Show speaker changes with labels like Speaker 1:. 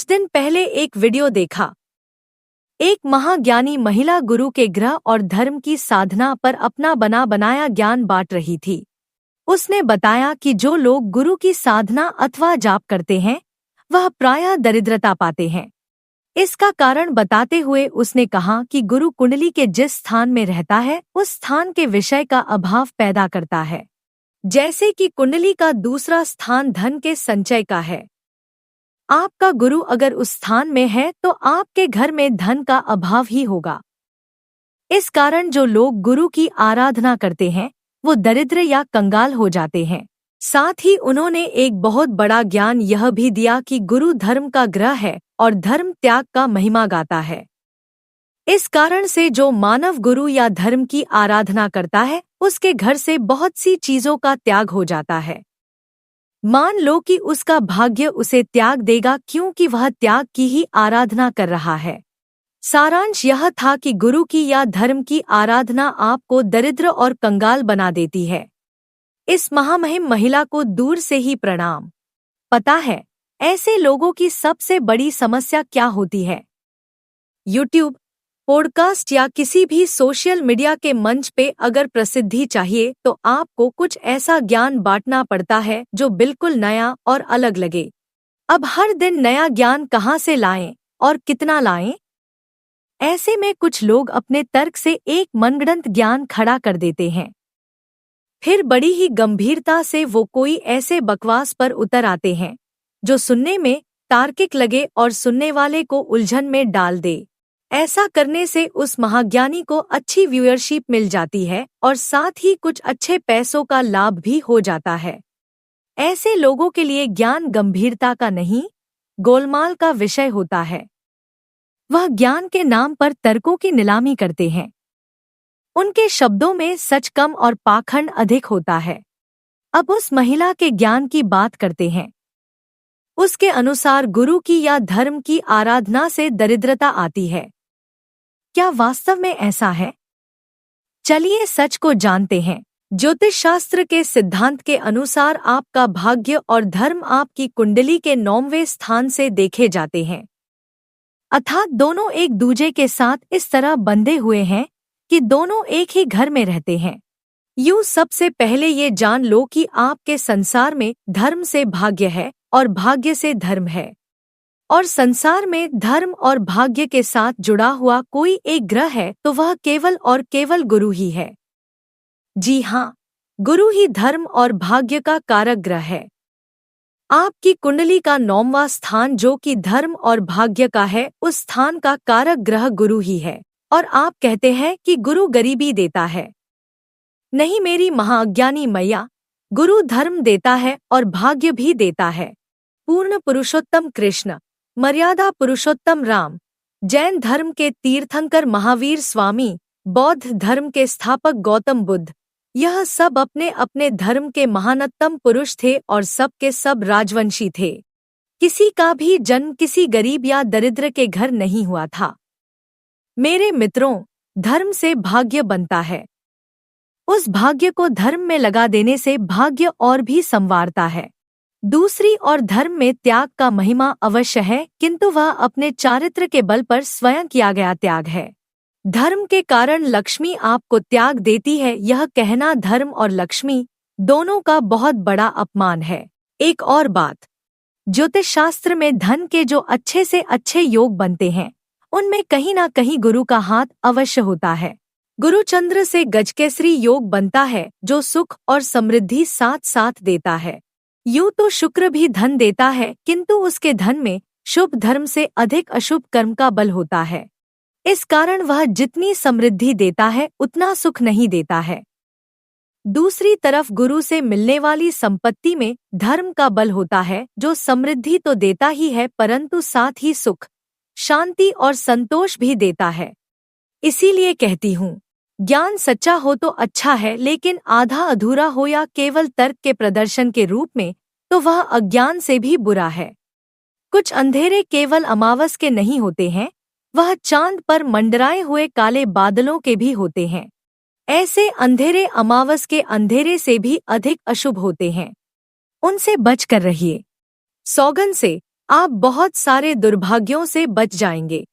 Speaker 1: कुछ दिन पहले एक वीडियो देखा। एक महाज्ञानी महिला गुरु के ग्रह और धर्म की साधना पर अपना बना बनाया ज्ञान बांट रही थी। उसने बताया कि जो लोग गुरु की साधना अथवा जाप करते हैं वह प्रायः दरिद्रता पाते हैं। इसका कारण बताते हुए उसने कहा कि गुरु कुंडली के जिस स्थान में रहता है उस स्थान के विषय का अभाव पैदा करता है। जैसे कि कुंडली का दूसरा स्थान धन के संचय का है। आपका गुरु अगर उस स्थान में है तो आपके घर में धन का अभाव ही होगा। इस कारण जो लोग गुरु की आराधना करते हैं वो दरिद्र या कंगाल हो जाते हैं। साथ ही उन्होंने एक बहुत बड़ा ज्ञान यह भी दिया कि गुरु धर्म का ग्रह है और धर्म त्याग का महिमा गाता है। इस कारण से जो मानव गुरु या धर्म की आराधना करता है उसके घर से बहुत सी चीजों का त्याग हो जाता है। मान लो कि उसका भाग्य उसे त्याग देगा क्योंकि वह त्याग की ही आराधना कर रहा है। सारांश यह था कि गुरु की या धर्म की आराधना आपको दरिद्र और कंगाल बना देती है। इस महामहिम महिला को दूर से ही प्रणाम। पता है ऐसे लोगों की सबसे बड़ी समस्या क्या होती है? यूट्यूब, पॉडकास्ट या किसी भी सोशल मीडिया के मंच पे अगर प्रसिद्धि चाहिए तो आपको कुछ ऐसा ज्ञान बांटना पड़ता है जो बिल्कुल नया और अलग लगे। अब हर दिन नया ज्ञान कहाँ से लाएं और कितना लाएं? ऐसे में कुछ लोग अपने तर्क से एक मनगढ़ंत ज्ञान खड़ा कर देते हैं। फिर बड़ी ही गंभीरता से वो कोई ऐसे बकवास पर उतर आते हैं जो सुनने में तार्किक लगे और सुनने वाले को उलझन में डाल दे। ऐसा करने से उस महाज्ञानी को अच्छी व्यूअरशिप मिल जाती है और साथ ही कुछ अच्छे पैसों का लाभ भी हो जाता है। ऐसे लोगों के लिए ज्ञान गंभीरता का नहीं, गोलमाल का विषय होता है। वह ज्ञान के नाम पर तर्कों की नीलामी करते हैं। उनके शब्दों में सच कम और पाखंड अधिक होता है। अब उस महिला के ज्ञान की बात करते हैं। उसके अनुसार गुरु की या धर्म की आराधना से दरिद्रता आती है। क्या वास्तव में ऐसा है? चलिए सच को जानते हैं। ज्योतिष शास्त्र के सिद्धांत के अनुसार आपका भाग्य और धर्म आपकी कुंडली के 9वें स्थान से देखे जाते हैं। अर्थात दोनों एक दूजे के साथ इस तरह बंधे हुए हैं कि दोनों एक ही घर में रहते हैं। यूं सबसे पहले ये जान लो कि आपके संसार में धर्म से भाग्य है और भाग्य से धर्म है, और संसार में धर्म और भाग्य के साथ जुड़ा हुआ कोई एक ग्रह है तो वह केवल और केवल गुरु ही है। जी हाँ, गुरु ही धर्म और भाग्य का कारक ग्रह है। आपकी कुंडली का 9वां स्थान जो कि धर्म और भाग्य का है उस स्थान का कारक ग्रह गुरु ही है। और आप कहते हैं कि गुरु गरीबी देता है। नहीं मेरी महाअज्ञानी मैया, गुरु धर्म देता है और भाग्य भी देता है। पूर्ण पुरुषोत्तम कृष्ण, मर्यादा पुरुषोत्तम राम, जैन धर्म के तीर्थंकर महावीर स्वामी, बौद्ध धर्म के स्थापक गौतम बुद्ध, यह सब अपने अपने धर्म के महानतम पुरुष थे और सब के सब राजवंशी थे। किसी का भी जन्म किसी गरीब या दरिद्र के घर नहीं हुआ था। मेरे मित्रों, धर्म से भाग्य बनता है। उस भाग्य को धर्म में लगा देने से भाग्य और भी संवारता है। दूसरी ओर धर्म में त्याग का महिमा अवश्य है, किंतु वह अपने चारित्र के बल पर स्वयं किया गया त्याग है। धर्म के कारण लक्ष्मी आपको त्याग देती है, यह कहना धर्म और लक्ष्मी दोनों का बहुत बड़ा अपमान है। एक और बात, ज्योतिष शास्त्र में धन के जो अच्छे से अच्छे योग बनते हैं उनमें कहीं ना कहीं गुरु का हाथ अवश्य होता है। गुरु चंद्र से गजकेसरी योग बनता है जो सुख और समृद्धि साथ साथ देता है। यूं तो शुक्र भी धन देता है, किंतु उसके धन में शुभ धर्म से अधिक अशुभ कर्म का बल होता है। इस कारण वह जितनी समृद्धि देता है उतना सुख नहीं देता है। दूसरी तरफ गुरु से मिलने वाली संपत्ति में धर्म का बल होता है जो समृद्धि तो देता ही है परंतु साथ ही सुख, शांति और संतोष भी देता है। इसीलिए कहती हूँ, ज्ञान सच्चा हो तो अच्छा है, लेकिन आधा अधूरा हो या केवल तर्क के प्रदर्शन के रूप में तो वह अज्ञान से भी बुरा है। कुछ अंधेरे केवल अमावस के नहीं होते हैं, वह चांद पर मंडराए हुए काले बादलों के भी होते हैं। ऐसे अंधेरे अमावस के अंधेरे से भी अधिक अशुभ होते हैं। उनसे बचकर रहिए। सौगंध से आप बहुत सारे दुर्भाग्यों से बच जाएंगे।